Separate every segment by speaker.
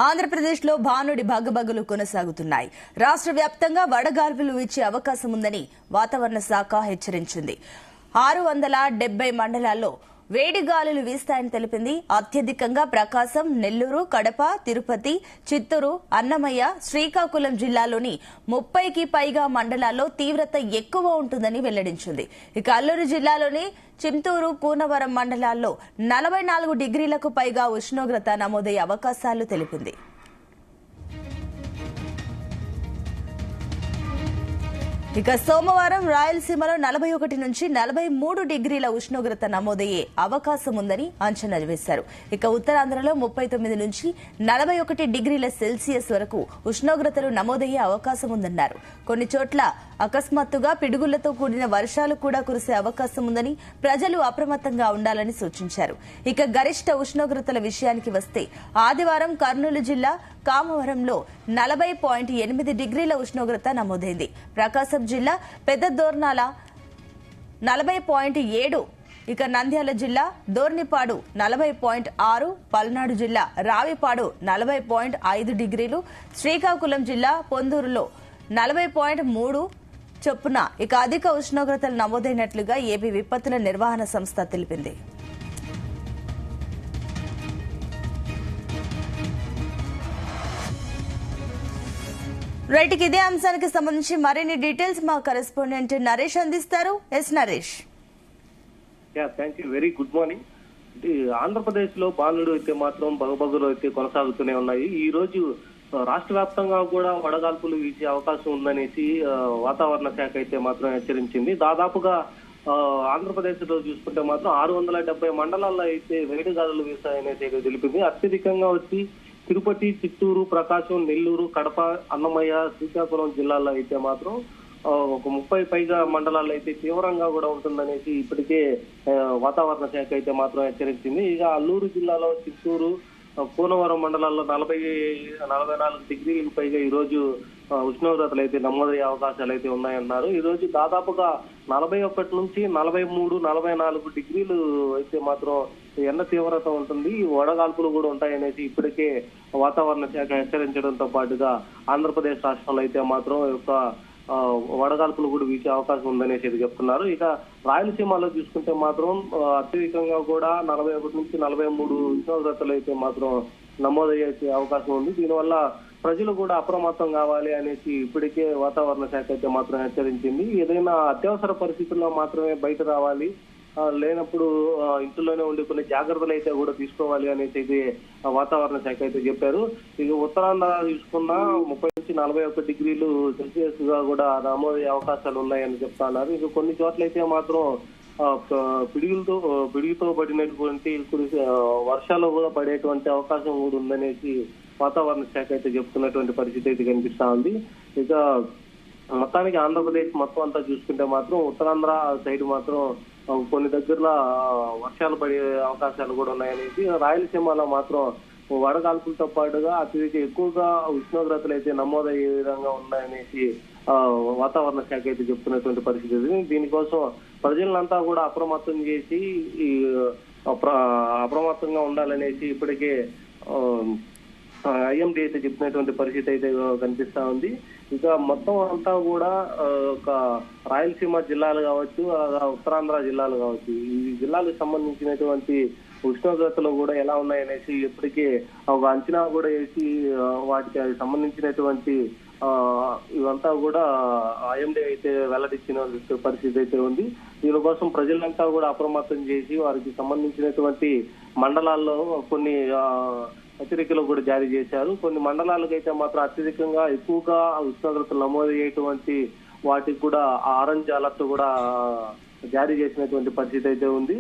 Speaker 1: ఆంధ్రప్రదేశ్లో భానుడి భగభగలు కొనసాగుతున్నాయి. రాష్ట్ర వ్యాప్తంగా వడగాల్పులు వీచే అవకాశం ఉందని వాతావరణ శాఖ హెచ్చరించింది. 670 మండలాల్లో వేడి గాలులు వీస్తాయని తెలిపింది. అత్యధికంగా ప్రకాశం, నెల్లూరు, కడప, తిరుపతి, చిత్తూరు, అన్నమయ్య, శ్రీకాకుళం జిల్లాలోని 30కి పైగా మండలాల్లో తీవ్రత ఎక్కువ ఉంటుందని వెల్లడించింది. ఇక అల్లూరు జిల్లాలోని చింతూరు, కూనవరం మండలాల్లో 44 డిగ్రీలకు పైగా ఉష్ణోగ్రత నమోదయ్యే అవకాశాలు తెలిపింది. ఇక సోమవారం రాయలసీమలో 41 నుంచి 43 డిగ్రీల ఉష్ణోగ్రత నమోదయ్యే అవకాశం ఉందని అంచనా వేశారు. ఇక ఉత్తరాంధ్రలో 39 నుంచి 41 డిగ్రీల సెల్సియస్ వరకు ఉష్ణోగ్రతలు నమోదయ్యే అవకాశం ఉందన్నారు. కొన్ని చోట్ల అకస్మాత్తుగా పిడుగులతో కూడిన వర్షాలు కూడా కురిసే అవకాశం ఉందని ప్రజలు అప్రమత్తంగా ఉండాలని సూచించారు. ఇక గరిష్ట ఉష్ణోగ్రతల విషయానికి వస్తే ఆదివారం కర్నూలు జిల్లా కామవరంలో 40.8 డిగ్రీల ఉష్ణోగ్రత నమోదైంది. ప్రకాశం జిల్లా పెద్ద దోర్నాల 40.7, ఇక నంద్యాల జిల్లా దోర్నిపాడు 40.6, పల్నాడు జిల్లా రావిపాడు 40.5 డిగ్రీలు, శ్రీకాకుళం జిల్లా పొందూరులో 40.3 చొప్పున ఇక అధిక ఉష్ణోగ్రతలు నమోదైనట్లుగా ఏపీ విపత్తుల నిర్వహణ సంస్థ తెలిపింది. రైట్, ఇదే అంశానికి సంబంధించి మరిన్ని డీటెయిల్స్ మా కరెస్పాండెంట్ నరేష్ అందిస్తారు. Yes Naresh.
Speaker 2: Thank you. Very good morning. Andhra Pradesh లో బాలుడు అయితే మాత్రం బగబగులు అయితే కొనసాగుతూనే ఉన్నాయి. ఈ రోజు రాష్ట్ర వ్యాప్తంగా కూడా వడగాల్పులు వీచే అవకాశం ఉందనేసి వాతావరణ శాఖ అయితే మాత్రం హెచ్చరించింది. దాదాపుగా ఆంధ్రప్రదేశ్ లో చూసుకుంటే మాత్రం 670 మండలాల్లో అయితే వేడి గాలులు వీస్తాయనేసి తెలిపింది. అత్యధికంగా వచ్చి తిరుపతి, చిత్తూరు, ప్రకాశం, నెల్లూరు, కడప, అన్నమయ్య, శ్రీకాకుళం జిల్లాల్లో అయితే మాత్రం ఒక 30 పైగా మండలాల్లో అయితే తీవ్రంగా కూడా ఉంటుందనేసి ఇప్పటికే వాతావరణ శాఖ అయితే మాత్రం హెచ్చరించింది. ఇక అల్లూరు జిల్లాలో చిత్తూరు, కూనవరం మండలాల్లో 44 డిగ్రీలకు పైగా ఈ రోజు ఉష్ణోగ్రతలు అయితే నమోదయ్యే అవకాశాలు అయితే ఉన్నాయన్నారు. ఈ రోజు దాదాపుగా 41 నుంచి 43, 44 డిగ్రీలు అయితే మాత్రం ఎండ తీవ్రత ఉంటుంది. వడగాల్పులు కూడా ఉంటాయనేసి ఇప్పటికే వాతావరణ శాఖ హెచ్చరించడంతో పాటుగా ఆంధ్రప్రదేశ్ రాష్ట్రంలో అయితే మాత్రం వడగాల్పులు కూడా వీచే అవకాశం ఉందనేసి చెప్తున్నారు. ఇక రాయలసీమలో చూసుకుంటే మాత్రం అత్యధికంగా కూడా 41 నుంచి 43 ఉష్ణోగ్రతలు అయితే మాత్రం నమోదయ్యే అవకాశం ఉంది. దీనివల్ల ప్రజలు కూడా అప్రమత్తం కావాలి అనేసి ఇప్పటికే వాతావరణ శాఖ అయితే మాత్రం హెచ్చరించింది. ఏదైనా అత్యవసర పరిస్థితుల్లో మాత్రమే బయట రావాలి, లేనప్పుడు ఇంట్లోనే ఉండి కొన్ని జాగ్రత్తలు అయితే కూడా తీసుకోవాలి అనేసి అయితే వాతావరణ శాఖ అయితే చెప్పారు. ఇక ఉత్తరాంధ్ర చూసుకున్నా 30 నుంచి 41 డిగ్రీలు సెల్సియస్ గా కూడా నమోదయ్యే అవకాశాలు ఉన్నాయని చెప్తున్నారు. ఇక కొన్ని చోట్ల అయితే మాత్రం పిడుగుతో పడినటువంటి వర్షాలు కూడా పడేటువంటి అవకాశం కూడా ఉందనేసి వాతావరణ శాఖ అయితే చెప్తున్నటువంటి పరిస్థితి అయితే కనిపిస్తా ఉంది. ఇక మొత్తానికి ఆంధ్రప్రదేశ్ మొత్తం అంతా చూసుకుంటే మాత్రం ఉత్తరాంధ్ర సైడ్ మాత్రం కొన్ని దగ్గరలో వర్షాలు పడే అవకాశాలు కూడా ఉన్నాయనేసి, రాయలసీమలో మాత్రం వడగాల్పులతో పాటుగా అత్యధిక ఎక్కువగా ఉష్ణోగ్రతలు అయితే నమోదయ్యే విధంగా ఉన్నాయనేసి వాతావరణ శాఖ అయితే చెప్తున్నటువంటి పరిస్థితి. దీనికోసం ప్రజలంతా కూడా అప్రమత్తం చేసి అప్రమత్తంగా ఉండాలనేసి ఇప్పటికే ఐఎండీ అయితే చెప్పినటువంటి పరిస్థితి అయితే కనిపిస్తా ఉంది. ఇక మొత్తం అంతా కూడా ఒక రాయలసీమ జిల్లాలు కావచ్చు, ఉత్తరాంధ్ర జిల్లాలు కావచ్చు, ఈ జిల్లాలకు సంబంధించినటువంటి ఉష్ణోగ్రతలు కూడా ఎలా ఉన్నాయనేసి ఇప్పటికే ఒక అంచనా కూడా వేసి వాటికి సంబంధించినటువంటి ఇవంతా కూడా ఐఎండీ అయితే వెల్లడించిన పరిస్థితి అయితే ఉంది. దీనికోసం ప్రజలంతా కూడా అప్రమత్తం చేసి వారికి సంబంధించినటువంటి మండలాల్లో కొన్ని హెచ్చరికలు కూడా జారీ చేశారు. కొన్ని మండలాలకు అయితే మాత్రం అత్యధికంగా ఎక్కువగా ఉష్ణోగ్రతలు నమోదయ్యేటువంటి వాటికి కూడా ఆరెంజ్ అలర్ట్ కూడా జారీ చేసినటువంటి పరిస్థితి అయితే ఉంది.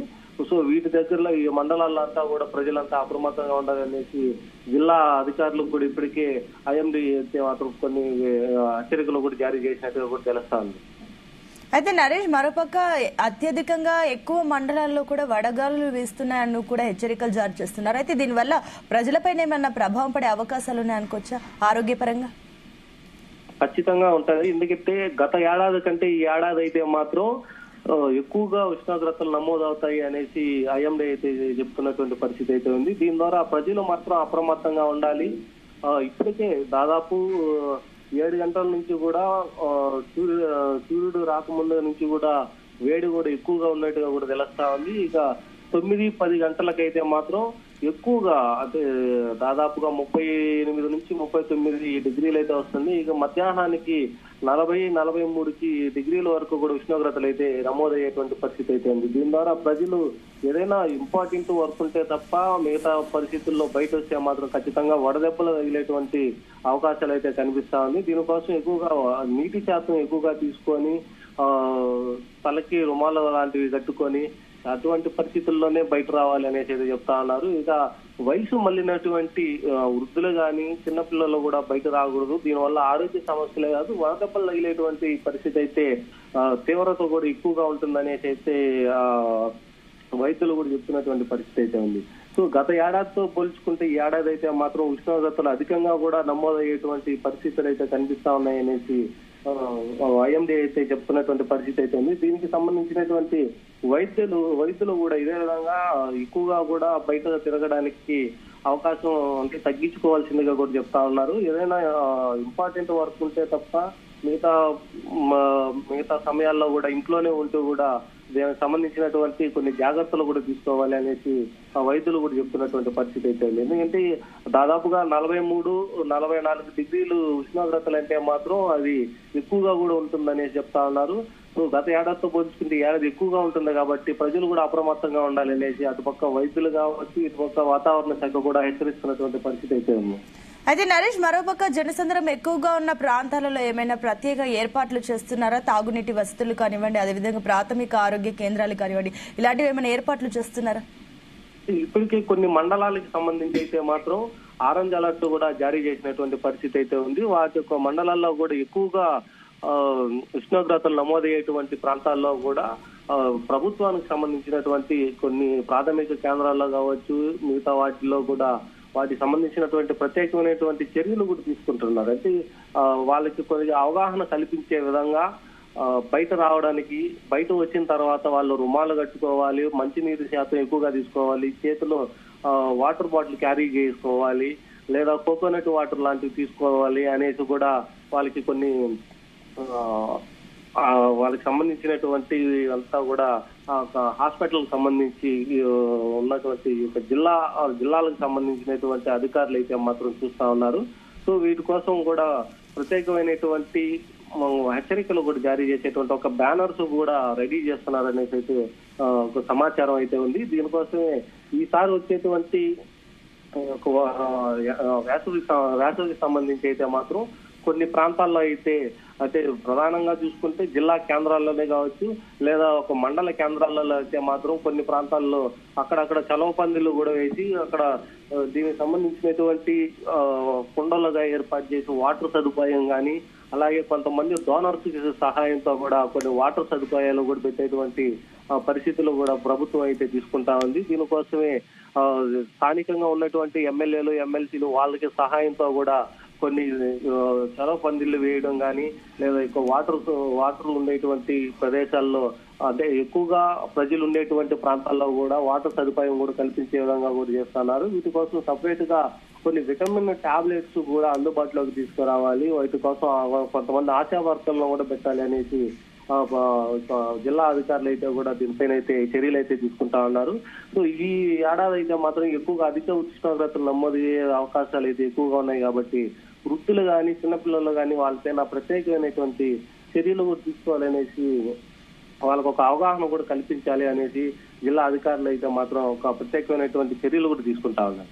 Speaker 2: సో వీటి దగ్గరలో ఈ మండలాల్లో అంతా కూడా ప్రజలంతా అప్రమత్తంగా ఉండాలనేసి జిల్లా అధికారులకు కూడా ఇప్పటికే ఐఎండీ అయితే మాత్రం కొన్ని హెచ్చరికలు కూడా జారీ చేసినట్టుగా కూడా తెలుస్తా ఉంది.
Speaker 1: అయితే నరేష్, మరోపక్క అత్యధికంగా ఎక్కువ మండలాల్లో కూడా వడగాలులు వీస్తున్నాయని కూడా హెచ్చరికలు జారీ చేస్తున్నారు. అయితే దీనివల్ల ప్రజలపైన ఏమన్నా ప్రభావం పడే అవకాశాలు ఉన్నాయనుకోవచ్చా ఆరోగ్యపరంగా?
Speaker 2: ఖచ్చితంగా ఉంటుంది. ఎందుకంటే గత ఏడాది కంటే ఈ ఏడాది అయితే మాత్రం ఎక్కువగా ఉష్ణోగ్రతలు నమోదవుతాయి అనేసి ఐఎండీ అయితే చెప్తున్నటువంటి పరిస్థితి అయితే ఉంది. దీని ద్వారా ప్రజలు మాత్రం అప్రమత్తంగా ఉండాలి. ఇప్పటికే దాదాపు 7 గంటల నుంచి కూడా సూర్యుడు రాకముందు నుంచి కూడా వేడి కూడా ఎక్కువగా ఉన్నట్టుగా కూడా తెలుస్తా ఉంది. ఇక 9-10 గంటలకైతే మాత్రం ఎక్కువగా అంటే దాదాపుగా 38 నుంచి 39 డిగ్రీలు అయితే వస్తుంది. ఇక మధ్యాహ్నానికి 40-43 డిగ్రీల వరకు కూడా ఉష్ణోగ్రతలు అయితే నమోదయ్యేటువంటి పరిస్థితి అయితే ఉంది. దీని ద్వారా ప్రజలు ఏదైనా ఇంపార్టెంట్ వర్క్ ఉంటే తప్ప మిగతా పరిస్థితుల్లో బయట వస్తే మాత్రం ఖచ్చితంగా వడదెబ్బలు తగిలేటువంటి అవకాశాలు అయితే కనిపిస్తా ఉంది. దీనికోసం ఎక్కువగా నీటి శాతం ఎక్కువగా తీసుకొని తలకి రుమాల లాంటివి కట్టుకొని అటువంటి పరిస్థితుల్లోనే బయట రావాలి అనేసి చెప్తా ఉన్నారు. ఇక వయసు మళ్ళినటువంటి వృద్ధులు గాని చిన్నపిల్లలు కూడా బయట రాకూడదు. దీనివల్ల ఆరోగ్య సమస్యలే కాదు వడదెబ్బలు తగిలేటువంటి పరిస్థితి అయితే తీవ్రత కూడా ఎక్కువగా ఉంటుందనేసి అయితే వైద్యులు కూడా చెప్తున్నటువంటి పరిస్థితి అయితే ఉంది. సో గత ఏడాదితో పోల్చుకుంటే ఈ ఏడాది అయితే మాత్రం ఉష్ణోగ్రతలు అధికంగా కూడా నమోదయ్యేటువంటి పరిస్థితులు అయితే కనిపిస్తా ఉన్నాయనేసి ఐఎండీ అయితే చెప్తున్నటువంటి పరిస్థితి అయితే ఉంది. దీనికి సంబంధించినటువంటి వైద్యులు కూడా ఇదే విధంగా ఎక్కువగా కూడా బయట తిరగడానికి అవకాశం అంటే తగ్గించుకోవాల్సిందిగా కూడా చెప్తా ఉన్నారు. ఏదైనా ఇంపార్టెంట్ వర్క్ ఉంటే తప్ప మిగతా సమయాల్లో కూడా ఇంట్లోనే ఉంటూ కూడా దీనికి సంబంధించినటువంటి కొన్ని జాగ్రత్తలు కూడా తీసుకోవాలి అనేసి వైద్యులు కూడా చెప్తున్నటువంటి పరిస్థితి అయితే ఉంది. ఎందుకంటే దాదాపుగా 43-44 డిగ్రీలు ఉష్ణోగ్రతలు అంటే మాత్రం అది ఎక్కువగా కూడా ఉంటుందనేసి చెప్తా ఉన్నారు. సో గత ఏడాదితో పోల్చుకుంటే ఏడాది ఎక్కువగా ఉంటుంది కాబట్టి ప్రజలు కూడా అప్రమత్తంగా ఉండాలి అనేసి అటుపక్క వైద్యులు కావచ్చు ఇటుపక్క వాతావరణ శాఖ కూడా హెచ్చరిస్తున్నటువంటి పరిస్థితి అయితే ఉంది.
Speaker 1: అయితే నరేష్, మరోపక్క జనసంద్రం ఎక్కువగా ఉన్న ప్రాంతాలలో ఏమైనా ప్రత్యేక ఏర్పాట్లు చేస్తున్నారా? తాగునీటి వసతులు కానివ్వండి, అదేవిధంగా ప్రాథమిక ఆరోగ్య కేంద్రాలు కానివ్వండి, ఇలాంటివి ఏమైనా ఏర్పాట్లు చేస్తున్నారా?
Speaker 2: ఇప్పటికే కొన్ని మండలాలకు సంబంధించి అయితే మాత్రం ఆరెంజ్ అలర్ట్ కూడా జారీ చేసినటువంటి పరిస్థితి అయితే ఉంది. వాటి యొక్క మండలాల్లో కూడా ఎక్కువగా ఉష్ణోగ్రతలు నమోదయ్యేటువంటి ప్రాంతాల్లో కూడా ప్రభుత్వానికి సంబంధించినటువంటి కొన్ని ప్రాథమిక కేంద్రాల్లో కావచ్చు మిగతా వాటిలో కూడా వాటికి సంబంధించినటువంటి ప్రత్యేకమైనటువంటి చర్యలు కూడా తీసుకుంటున్నారు. అంటే వాళ్ళకి కొద్దిగా అవగాహన కల్పించే విధంగా బయట రావడానికి, బయట వచ్చిన తర్వాత వాళ్ళు రుమాలు కట్టుకోవాలి, మంచినీరు శాతం ఎక్కువగా తీసుకోవాలి, చేతిలో వాటర్ బాటిల్ క్యారీ చేసుకోవాలి, లేదా కోకోనట్ వాటర్ లాంటివి తీసుకోవాలి అనేసి కూడా వాళ్ళకి కొన్ని వాళ్ళకి సంబంధించినటువంటి అంతా కూడా హాస్పిటల్ సంబంధించి ఉన్నటువంటి జిల్లాలకు సంబంధించినటువంటి అధికారులు అయితే మాత్రం చూస్తా ఉన్నారు. సో వీటి కోసం కూడా ప్రత్యేకమైనటువంటి హెచ్చరికలు కూడా జారీ చేసేటువంటి ఒక బ్యానర్స్ కూడా రెడీ చేస్తున్నారనేసి అయితే ఒక సమాచారం అయితే ఉంది. దీనికోసమే ఈసారి వచ్చేటువంటి వేసవికి సంబంధించి అయితే మాత్రం కొన్ని ప్రాంతాల్లో అయితే అంటే ప్రధానంగా చూసుకుంటే జిల్లా కేంద్రాల్లోనే కావచ్చు లేదా ఒక మండల కేంద్రాలలో అయితే మాత్రం కొన్ని ప్రాంతాల్లో అక్కడక్కడ చలవ పందిళ్లు కూడా వేసి అక్కడ దీనికి సంబంధించినటువంటి కుండలుగా ఏర్పాటు చేసి వాటర్ సదుపాయం కానీ అలాగే కొంతమంది డోనర్స్ సహాయంతో కూడా కొన్ని వాటర్ సదుపాయాలు కూడా పెట్టేటువంటి పరిస్థితులు కూడా ప్రభుత్వం అయితే తీసుకుంటా ఉంది. దీనికోసమే స్థానికంగా ఉన్నటువంటి ఎమ్మెల్యేలు ఎమ్మెల్సీలు వాళ్ళకి సహాయంతో కూడా కొన్ని చలవ పందిళ్లు వేయడం కానీ లేదా ఎక్కువ వాటర్ ఉండేటువంటి ప్రదేశాల్లో అంటే ఎక్కువగా ప్రజలు ఉండేటువంటి ప్రాంతాల్లో కూడా వాటర్ సదుపాయం కూడా కల్పించే విధంగా కూడా చేస్తున్నారు. వీటి కోసం సపరేట్ గా కొన్ని విటమిన్ టాబ్లెట్స్ కూడా అందుబాటులోకి తీసుకురావాలి, వాటి కోసం కొంతమంది ఆశా వర్కర్లను కూడా పెట్టాలి అనేసి జిల్లా అధికారులు అయితే కూడా దీనిపైన అయితే చర్యలు అయితే తీసుకుంటా ఉన్నారు. సో ఈ ఏడాది అయితే మాత్రం ఎక్కువగా అధిక ఉష్ణోగ్రతలు నమోదయ్యే అవకాశాలు అయితే ఎక్కువగా ఉన్నాయి కాబట్టి వృద్ధులు కానీ చిన్నపిల్లలు కానీ వాళ్ళపైన ప్రత్యేకమైనటువంటి చర్యలు కూడా తీసుకోవాలనేసి వాళ్ళకు ఒక అవగాహన కూడా కల్పించాలి అనేసి జిల్లా అధికారులు అయితే మాత్రం ఒక ప్రత్యేకమైనటువంటి చర్యలు కూడా తీసుకుంటా ఉన్నారు.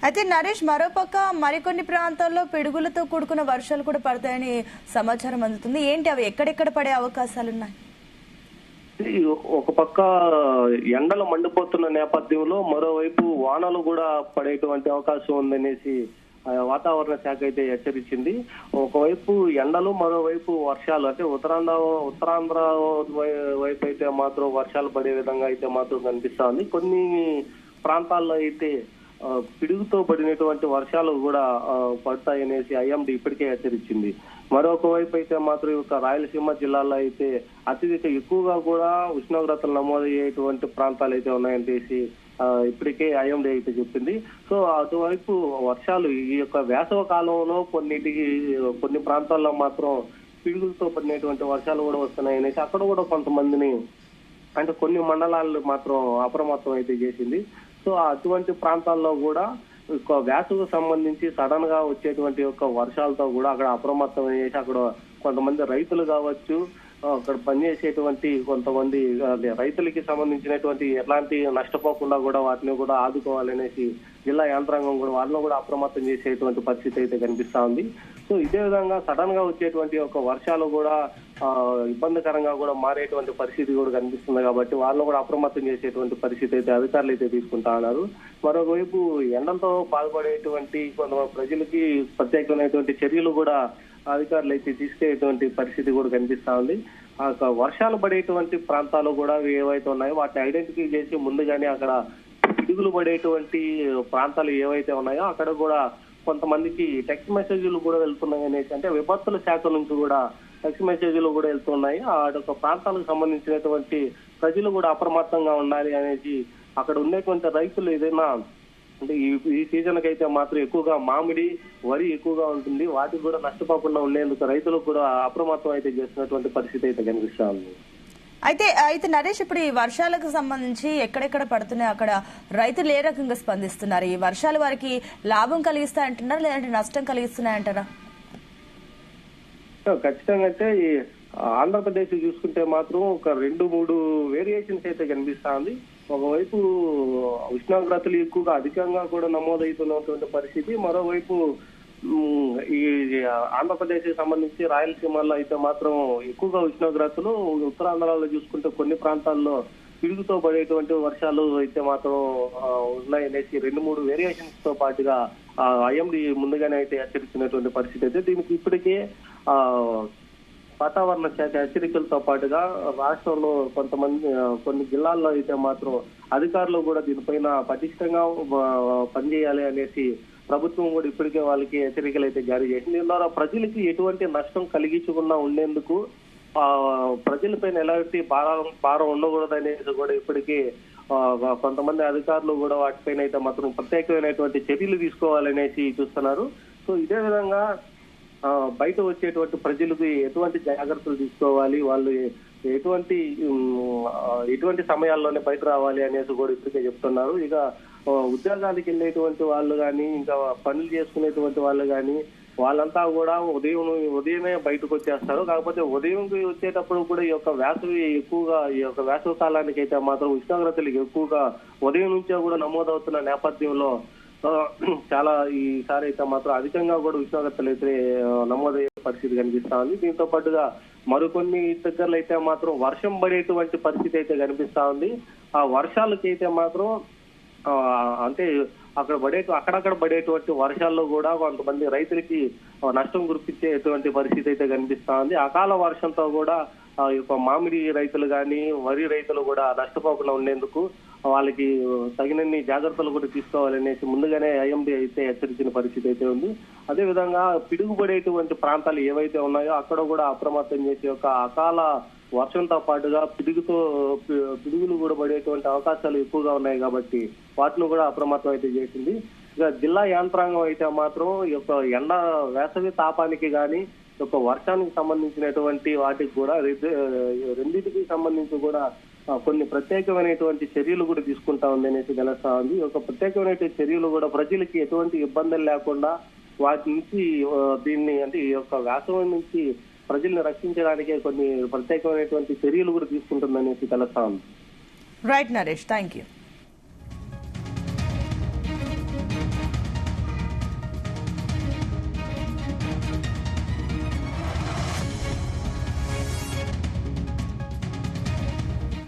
Speaker 1: అయితే నరేష్, మరోపక్క మరికొన్ని ప్రాంతాల్లో పిడుగులతో కూడుకున్న వర్షాలు కూడా పడతాయని సమాచారం అందుతుంది. ఏంటి అవి ఎక్కడెక్కడ పడే అవకాశాలున్నాయి?
Speaker 2: ఒక పక్క ఎండలు మండిపోతున్న నేపథ్యంలో మరోవైపు వానలు కూడా పడేటువంటి అవకాశం ఉందనేసి వాతావరణ శాఖ అయితే హెచ్చరించింది. ఒకవైపు ఎండలు మరోవైపు వర్షాలు అంటే ఉత్తరాంధ్ర వైపు అయితే మాత్రం వర్షాలు పడే విధంగా అయితే మాత్రం కనిపిస్తా ఉంది. కొన్ని ప్రాంతాల్లో అయితే పిడుగుతో పడినటువంటి వర్షాలు కూడా పడతాయనేసి ఐఎండీ ఇప్పటికే హెచ్చరించింది. మరొక వైపు అయితే మాత్రం ఒక రాయలసీమ జిల్లాలో అయితే అత్యధిక ఎక్కువగా కూడా ఉష్ణోగ్రతలు నమోదయ్యేటువంటి ప్రాంతాలు అయితే ఉన్నాయనేసి ఇప్పటికే ఐఎండీ అయితే చెప్పింది. సో అటువైపు వర్షాలు ఈ యొక్క వేసవ కాలంలో కొన్ని ప్రాంతాల్లో మాత్రం పిడుగులతో పడినటువంటి వర్షాలు కూడా వస్తున్నాయి అనేసి అక్కడ కూడా కొంతమందిని అంటే కొన్ని మండలాలు మాత్రం అప్రమత్తం అయితే చేసింది. సో అటువంటి ప్రాంతాల్లో కూడా వేసవికి సంబంధించి సడన్ గా వచ్చేటువంటి యొక్క వర్షాలతో కూడా అక్కడ అప్రమత్తం చేసి అక్కడ కొంతమంది రైతులు కావచ్చు, అక్కడ పనిచేసేటువంటి కొంతమంది రైతులకి సంబంధించినటువంటి ఎలాంటి నష్టపోకుండా కూడా వాటిని కూడా ఆదుకోవాలనేసి జిల్లా యంత్రాంగం కూడా వాళ్ళని కూడా అప్రమత్తం చేసేటువంటి పరిస్థితి అయితే కనిపిస్తా ఉంది. సో ఇదే విధంగా సడన్ గా వచ్చేటువంటి ఒక వర్షాలు కూడా ఇబ్బందికరంగా కూడా మారేటువంటి పరిస్థితి కూడా కనిపిస్తుంది కాబట్టి వాళ్ళని కూడా అప్రమత్తం చేసేటువంటి పరిస్థితి అయితే అధికారులు అయితే తీసుకుంటా ఉన్నారు. మరోవైపు ఎండలతో బాధపడేటువంటి కొంతమంది ప్రజలకి ప్రత్యేకమైనటువంటి చర్యలు కూడా అధికారులు అయితే తీసుకునేటువంటి పరిస్థితి కూడా కనిపిస్తా ఉంది. వర్షాలు పడేటువంటి ప్రాంతాలు కూడా ఏవైతే ఉన్నాయో వాటిని ఐడెంటిఫై చేసి ముందుగానే అక్కడ పిడుగులు పడేటువంటి ప్రాంతాలు ఏవైతే ఉన్నాయో అక్కడ కూడా కొంతమందికి టెక్స్ట్ మెసేజ్లు కూడా వెళ్తున్నాయి అనేసి, అంటే విపత్తుల శాఖ నుంచి కూడా టెక్స్ట్ మెసేజ్లు కూడా వెళ్తున్నాయి. ఆ యొక్క ప్రాంతాలకు సంబంధించినటువంటి ప్రజలు కూడా అప్రమత్తంగా ఉండాలి అనేసి అక్కడ ఉండేటువంటి రైతులు ఏదైనా అంటే ఈ సీజన్ కి అయితే మాత్రం ఎక్కువగా మామిడి, వరి ఎక్కువగా ఉంటుంది. వాటికి కూడా నష్టపోకుండా ఉండేందుకు రైతులకు కూడా అప్రమత్తం అయితే చేస్తున్నటువంటి పరిస్థితి అయితే కనిపిస్తా ఉంది.
Speaker 1: అయితే నరేష్, ఇప్పుడు ఈ వర్షాలకు సంబంధించి ఎక్కడెక్కడ పడుతున్నాయి అక్కడ రైతులు ఏ రకంగా స్పందిస్తున్నారు? ఈ వర్షాలు వారికి లాభం కలిగిస్తాయంటున్నారా లేదంటే నష్టం కలిగిస్తున్నాయంటారా?
Speaker 2: ఖచ్చితంగా అయితే ఈ ఆంధ్రప్రదేశ్ చూసుకుంటే మాత్రం ఒక 2-3 వేరియేషన్స్ అయితే కనిపిస్తా ఉంది. ఒకవైపు ఉష్ణోగ్రతలు ఎక్కువగా అధికంగా కూడా నమోదవుతున్నటువంటి పరిస్థితి, మరోవైపు ఈ ఆంధ్రప్రదేశ్ కి సంబంధించి రాయలసీమలో అయితే మాత్రం ఎక్కువగా ఉష్ణోగ్రతలు, ఉత్తరాంధ్రలో చూసుకుంటే కొన్ని ప్రాంతాల్లో పిడుగుతో పడేటువంటి వర్షాలు అయితే మాత్రం ఉన్నాయనేసి 2-3 వేరియేషన్స్ తో పాటుగా ఐఎండీ ముందుగానే అయితే హెచ్చరించినటువంటి పరిస్థితి అయితే దీనికి ఇప్పటికే వాతావరణ శాఖ హెచ్చరికలతో పాటుగా రాష్ట్రంలో కొన్ని జిల్లాల్లో అయితే మాత్రం అధికారులు కూడా దీనిపైన పటిష్టంగా పనిచేయాలి అనేసి ప్రభుత్వం కూడా ఇప్పటికే వాళ్ళకి హెచ్చరికలు అయితే జారీ చేసింది. దీని ద్వారా ప్రజలకి ఎటువంటి నష్టం కలిగించకుండా ఉండేందుకు ప్రజలపైన ఎలాంటి భారం ఉండకూడదు అనేది కూడా ఇప్పటికీ కొంతమంది అధికారులు కూడా వాటిపైన అయితే మాత్రం ప్రత్యేకమైనటువంటి చర్యలు తీసుకోవాలనేసి చూస్తున్నారు. సో ఇదే విధంగా బయట వచ్చేటువంటి ప్రజలకు ఎటువంటి జాగ్రత్తలు తీసుకోవాలి, వాళ్ళు ఎటువంటి సమయాల్లోనే బయట రావాలి అనేసి కూడా ఇప్పటికే చెప్తున్నారు. ఇక ఉద్యోగానికి వెళ్ళేటువంటి వాళ్ళు కానీ, ఇంకా పనులు చేసుకునేటువంటి వాళ్ళు కానీ వాళ్ళంతా కూడా ఉదయమే బయటకు వచ్చేస్తారు. కాకపోతే ఉదయంకి వచ్చేటప్పుడు కూడా ఈ యొక్క వేసవి కాలానికి అయితే మాత్రం ఉష్ణోగ్రతలు ఎక్కువగా ఉదయం నుంచే కూడా నమోదవుతున్న నేపథ్యంలో చాలా ఈసారి అయితే మాత్రం అధికంగా కూడా ఉష్ణోగ్రతలు అయితే నమోదయ్యే పరిస్థితి కనిపిస్తా ఉంది. దీంతో పాటుగా మరికొన్ని దగ్గరలో అయితే మాత్రం వర్షం పడేటువంటి పరిస్థితి అయితే కనిపిస్తా ఉంది. ఆ వర్షాలకి అయితే మాత్రం అంటే అక్కడక్కడ పడేటువంటి వర్షాల్లో కూడా కొంతమంది రైతులకి నష్టం గురిపించేటువంటి పరిస్థితి అయితే కనిపిస్తా ఉంది. అకాల వర్షంతో కూడా మామిడి రైతులు కానీ, వరి రైతులు కూడా నష్టపోకుండా ఉండేందుకు వాళ్ళకి తగినన్ని జాగ్రత్తలు కూడా తీసుకోవాలనేసి ముందుగానే ఐఎండీ అయితే హెచ్చరించిన పరిస్థితి అయితే ఉంది. అదే విధంగా పిడుగుపడేటువంటి ప్రాంతాలు ఏవైతే ఉన్నాయో అక్కడ కూడా అప్రమత్తం చేసి ఒక అకాల వర్షంతో పాటుగా పిడుగులు కూడా పడేటువంటి అవకాశాలు ఎక్కువగా ఉన్నాయి కాబట్టి వాటిని కూడా అప్రమత్తం అయితే చేసింది. ఇక జిల్లా యంత్రాంగం అయితే మాత్రం ఈ యొక్క వేసవి తాపానికి కానీ, ఈ యొక్క వర్షానికి సంబంధించినటువంటి వాటికి కూడా రెండింటికి సంబంధించి కూడా కొన్ని ప్రత్యేకమైనటువంటి చర్యలు కూడా తీసుకుంటా ఉంది అనేసి తెలుస్తా ఉంది. ఒక ప్రత్యేకమైనటువంటి చర్యలు కూడా ప్రజలకి ఎటువంటి ఇబ్బందులు లేకుండా వాటి నుంచి దీన్ని అంటే ఈ యొక్క వేసవి నుంచి ప్రజల్ని రక్షించడానికే కొన్ని ప్రత్యేకమైనటువంటి చర్యలు కూడా తీసుకుంటుందనేసి తెలుస్తా ఉంది.
Speaker 1: Right Naresh, thank you.